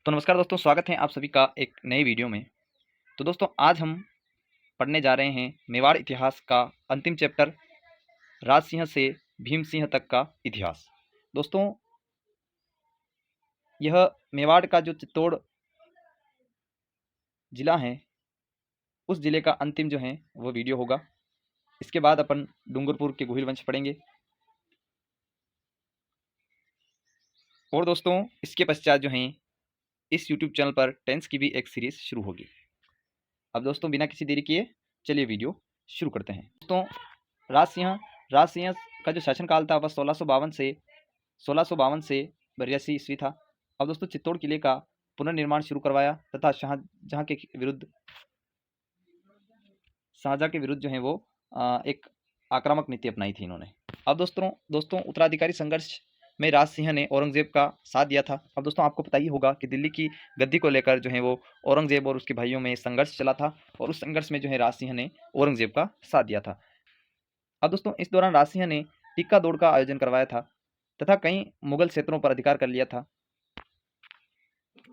तो नमस्कार दोस्तों, स्वागत है आप सभी का एक नई वीडियो में। तो दोस्तों आज हम पढ़ने जा रहे हैं मेवाड़ इतिहास का अंतिम चैप्टर, राज सिंह से भीम सिंह तक का इतिहास। दोस्तों यह मेवाड़ का जो चित्तौड़ जिला है, उस जिले का अंतिम जो है वो वीडियो होगा। इसके बाद अपन डूंगरपुर के गोहिल वंश पढ़ेंगे और दोस्तों इसके पश्चात जो है इस यूट्यूब चैनल पर टेंस की भी एक सीरीज शुरू होगी। अब दोस्तों बिना किसी देरी किए चलिए वीडियो शुरू करते हैं। दोस्तों राज सिंह का जो शासनकाल था वह 1652 से 82 ईस्वी था। अब दोस्तों चित्तौड़ किले का पुनर्निर्माण शुरू करवाया तथा शाहजहां के विरुद्ध जो है वो एक आक्रामक नीति अपनाई थी इन्होंने। अब दोस्तों उत्तराधिकारी संघर्ष में राज सिंह ने औरंगजेब का साथ दिया था। अब दोस्तों आपको पता ही होगा कि दिल्ली की गद्दी को लेकर जो है वो औरंगजेब और उसके भाइयों में संघर्ष चला था और उस संघर्ष में जो है राज सिंह ने औरंगजेब का साथ दिया था। अब दोस्तों इस दौरान राज सिंह ने टिक्का दौड़ का आयोजन करवाया था तथा कई मुगल क्षेत्रों पर अधिकार कर लिया था,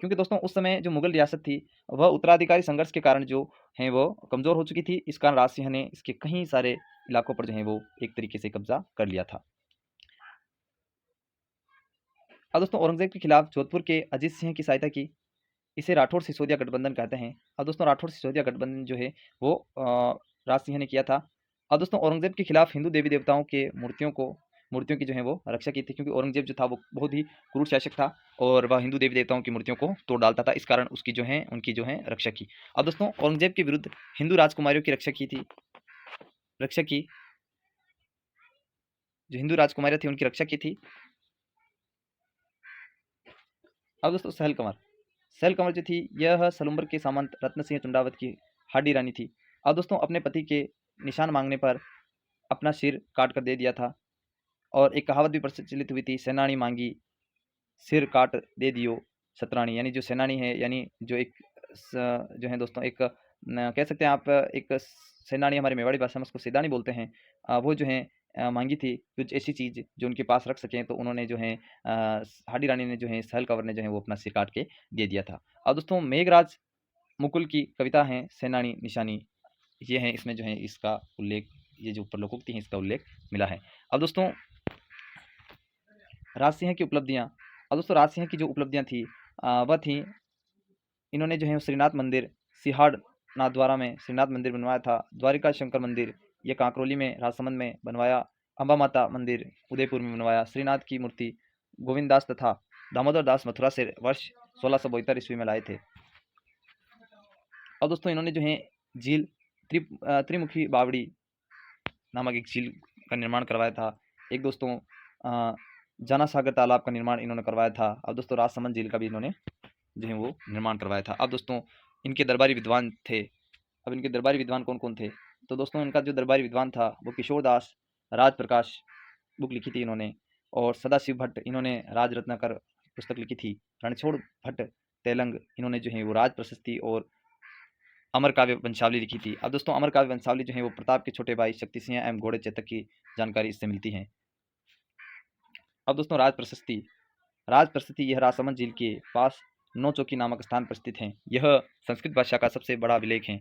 क्योंकि दोस्तों उस समय जो मुगल रियासत थी वह उत्तराधिकारी संघर्ष के कारण जो है वो कमजोर हो चुकी थी। इस कारण राज सिंह ने इसके कई सारे इलाकों पर जो है वो एक तरीके से कब्जा कर लिया था। अब दोस्तों औरंगजेब के खिलाफ जोधपुर के अजीत सिंह की सहायता की। इसे राठौर सिसोदिया गठबंधन कहते हैं। अब दोस्तों राठौर सिसोदिया गठबंधन जो है वो राज सिंह ने किया था। अब दोस्तों औरंगजेब के खिलाफ हिंदू देवी देवताओं के मूर्तियों की जो है वो रक्षा की थी, क्योंकि औरंगजेब जो था वो बहुत ही क्रूर शासक था और वह हिंदू देवी देवताओं की मूर्तियों को तोड़ डालता था। इस कारण उनकी जो है रक्षा की। अब दोस्तों औरंगजेब के विरुद्ध हिंदू राजकुमारियों की रक्षा की जो हिंदू राजकुमारियां थी उनकी रक्षा की थी। अब दोस्तों सहल कंवर जो थी यह सलुम्बर के सामंत रत्न सिंह चुंडावत की हाडी रानी थी। अब दोस्तों अपने पति के निशान मांगने पर अपना सिर काट कर दे दिया था और एक कहावत भी प्रचलित हुई थी, सेनानी मांगी सिर काट दे दियो सतरानी। यानी जो सेनानी है, यानी जो एक जो है दोस्तों एक कह सकते हैं आप एक सेनानी, हमारे मेवाड़ी भाषा में उसको सेदानी बोलते हैं। वो जो है मांगी थी कुछ ऐसी चीज़ जो उनके पास रख सकें, तो उन्होंने जो है हाडी रानी ने जो है सहल कंवर ने जो है वो अपना सिर काट के दे दिया था। अब दोस्तों मेघराज मुकुल की कविता है सेनानी निशानी, ये है, इसमें जो है इसका उल्लेख, ये जो ऊपर लोकोक्ति है इसका उल्लेख मिला है। अब दोस्तों राज सिंह की उपलब्धियाँ। अब दोस्तों राज सिंह की जो उपलब्धियाँ थी वह थी, इन्होंने जो है श्रीनाथ मंदिर सिहाड़ नाथद्वारा में श्रीनाथ मंदिर बनवाया था। द्वारिका शंकर मंदिर ये कांकरोली में राजसमंद में बनवाया। अम्बा माता मंदिर उदयपुर में बनवाया। श्रीनाथ की मूर्ति गोविंद दास तथा दामोदर दास मथुरा से वर्ष 1672 ईस्वी में लाए थे। अब दोस्तों इन्होंने जो है झील त्रिमुखी बावड़ी नामक एक झील का निर्माण करवाया था। एक दोस्तों जाना सागर तालाब का निर्माण इन्होंने करवाया था। अब दोस्तों राजसमंद झील का भी इन्होंने जो है वो निर्माण करवाया था। अब दोस्तों इनके दरबारी विद्वान थे। अब इनके दरबारी विद्वान कौन कौन थे, तो दोस्तों इनका जो दरबारी विद्वान था वो किशोर दास राज प्रकाश बुक लिखी थी इन्होंने, और सदाशिव भट्ट इन्होंने राज रत्नाकर पुस्तक लिखी थी। रणछोड़ भट्ट तेलंग इन्होंने जो है वो राज प्रशस्ति और अमर काव्य वंशावली लिखी थी। अब दोस्तों अमर काव्य वंशावली जो है वो प्रताप के छोटे भाई शक्ति सिंह एवं घोड़े चेतक की जानकारी इससे मिलती है। अब दोस्तों राज प्रशस्ति यह राजसमंद झील के पास नौचौकी नामक स्थान पर स्थित है। यह संस्कृत भाषा का सबसे बड़ा अभिलेख है।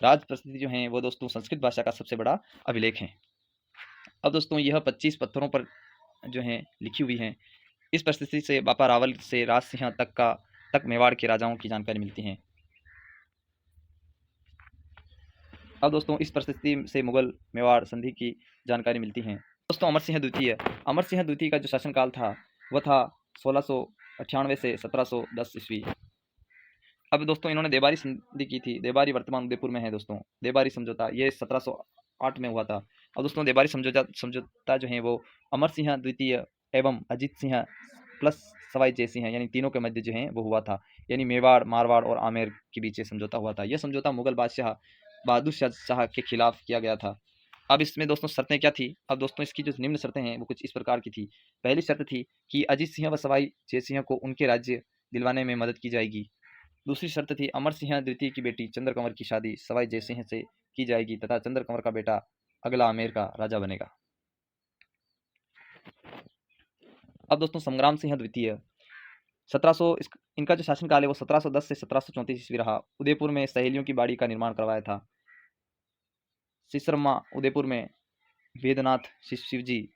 राज प्रशस्ति जो है वो दोस्तों संस्कृत भाषा का सबसे बड़ा अभिलेख है। अब दोस्तों यह 25 पत्थरों पर जो है लिखी हुई है। इस प्रशस्ति से बापा रावल से राज सिंह तक मेवाड़ के राजाओं की जानकारी मिलती है। अब दोस्तों इस प्रशस्ति से मुगल मेवाड़ संधि की जानकारी मिलती है। दोस्तों अमर सिंह द्वितीय का जो शासनकाल था वह था 1698 से 1710 ईस्वी। अब दोस्तों इन्होंने देबारी संधि की थी। देबारी वर्तमान उदयपुर में है दोस्तों। देबारी समझौता ये 1708 में हुआ था। और दोस्तों देबारी समझौता जो है वो अमर सिंह द्वितीय एवं अजीत सिंह प्लस सवाई जय सिंह यानी तीनों के मध्य जो है वो हुआ था। यानी मेवाड़, मारवाड़ और आमेर के बीच समझौता हुआ था। यह समझौता मुगल बादशाह बहादुर शाह के खिलाफ किया गया था। अब इसमें दोस्तों शर्तें क्या थी, अब दोस्तों इसकी जो निम्न शर्तें हैं वो कुछ इस प्रकार की थी। पहली शर्त थी कि अजीत सिंह व सवाई जय सिंह को उनके राज्य दिलवाने में मदद की जाएगी। दूसरी शर्त थी अमर सिंह द्वितीय की बेटी चंद्र कंवर की शादी सवाई जय सिंह से की जाएगी तथा चंद्र कंवर का बेटा अगला आमेर का राजा बनेगा। अब दोस्तों संग्राम सिंह द्वितीय इनका जो शासनकाल है वो 1710 से 1734 ईस्वी रहा। उदयपुर में सहेलियों की बाड़ी का निर्माण करवाया था। सिसरमा उदयपुर में वेदनाथ शिवजी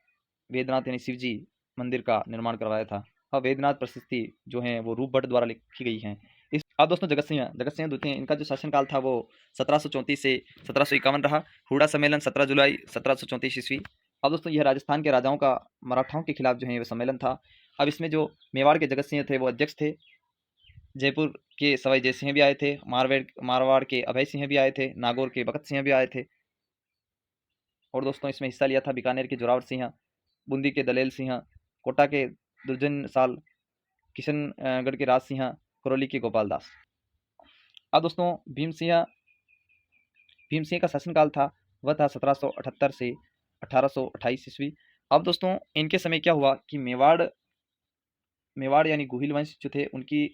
वेदनाथ यानी शिवजी मंदिर का निर्माण करवाया था। अब वेदनाथ प्रशस्ति जो है वो रूपभट्ट द्वारा लिखी गई है। इस अब दोस्तों जगत सिंह द्वितीय, इनका जो शासनकाल था वो 1734 से 1751 रहा। हुड़ा सम्मेलन 17 जुलाई 1734 ईस्वी। अब दोस्तों यह राजस्थान के राजाओं का मराठाओं के खिलाफ जो है वो सम्मेलन था। अब इसमें जो मेवाड़ के जगत सिंह थे वो अध्यक्ष थे। जयपुर के सवाई जय सिंह भी आए थे। मारवाड़ के अभय सिंह भी आए थे। नागौर के भगत सिंह भी आए थे। और दोस्तों इसमें हिस्सा लिया था बीकानेर के जोरावर सिंह, बूंदी के दलेल सिंह, कोटा के दुर्जन साल, किशनगढ़ के राज सिंह, करौली के गोपाल दास। अब दोस्तों भीम सिंह का शासनकाल था वह था 1778 से 1828 ईस्वी। अब दोस्तों इनके समय क्या हुआ कि मेवाड़ यानी गुहिल वंश जो थे उनकी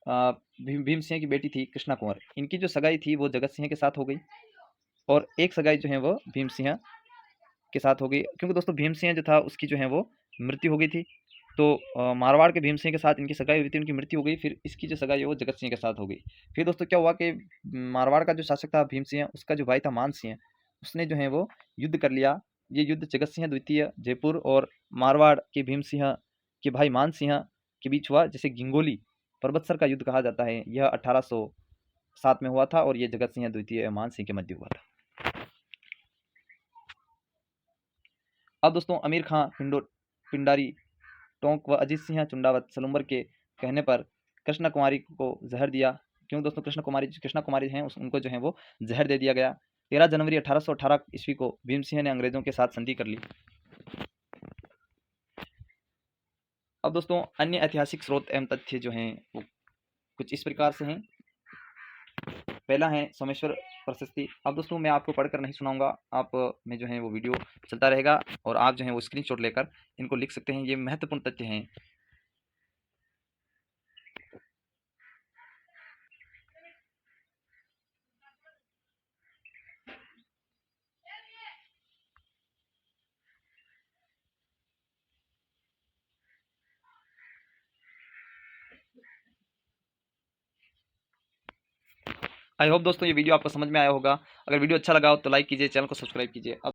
भीम सिंह की बेटी थी कृष्णा कुंवर। इनकी जो सगाई थी वो जगत सिंह के साथ हो गई और एक सगाई जो है वो भीम सिंह के साथ हो गई, क्योंकि दोस्तों भीम सिंह जो था उसकी जो है वो मृत्यु हो गई थी। तो मारवाड़ के भीम सिंह के साथ इनकी सगाई हुई थी, उनकी मृत्यु हो गई। फिर इसकी जो सगाई है वो जगत सिंह के साथ हो गई। फिर दोस्तों क्या हुआ कि मारवाड़ का जो शासक था भीम सिंह, उसका जो भाई था मान सिंह, उसने जो है वो युद्ध कर लिया। ये युद्ध जगत सिंह द्वितीय जयपुर और मारवाड़ के भीम सिंह के भाई मान सिंह के बीच हुआ, जिसे गिंगोली पर्वतसर का युद्ध कहा जाता है। यह 1807 में हुआ था और ये जगत सिंह द्वितीय मान सिंह के मध्य हुआ था। अब दोस्तों अमीर खां पिंडारी टोंक व अजीत सिंह चुंडावत सलूम्बर के कहने पर कृष्ण कुमारी को जहर दिया। क्यों दोस्तों कृष्ण कुमारी हैं उनको जो है वो जहर दे दिया गया। 13 जनवरी 1818 ईस्वी को भीम सिंह ने अंग्रेजों के साथ संधि कर ली। अब दोस्तों अन्य ऐतिहासिक स्रोत एवं तथ्य जो हैं वो कुछ इस प्रकार से हैं। पहला है सोमेश्वर प्रशस्ति। अब दोस्तों मैं आपको पढ़कर नहीं सुनाऊंगा, आप में जो है वो वीडियो चलता रहेगा और आप जो है वो स्क्रीनशॉट लेकर इनको लिख सकते हैं। ये महत्वपूर्ण तथ्य हैं। आई होप दोस्तों ये वीडियो आपको समझ में आया होगा। अगर वीडियो अच्छा लगा हो तो लाइक कीजिए, चैनल को सब्सक्राइब कीजिए। अब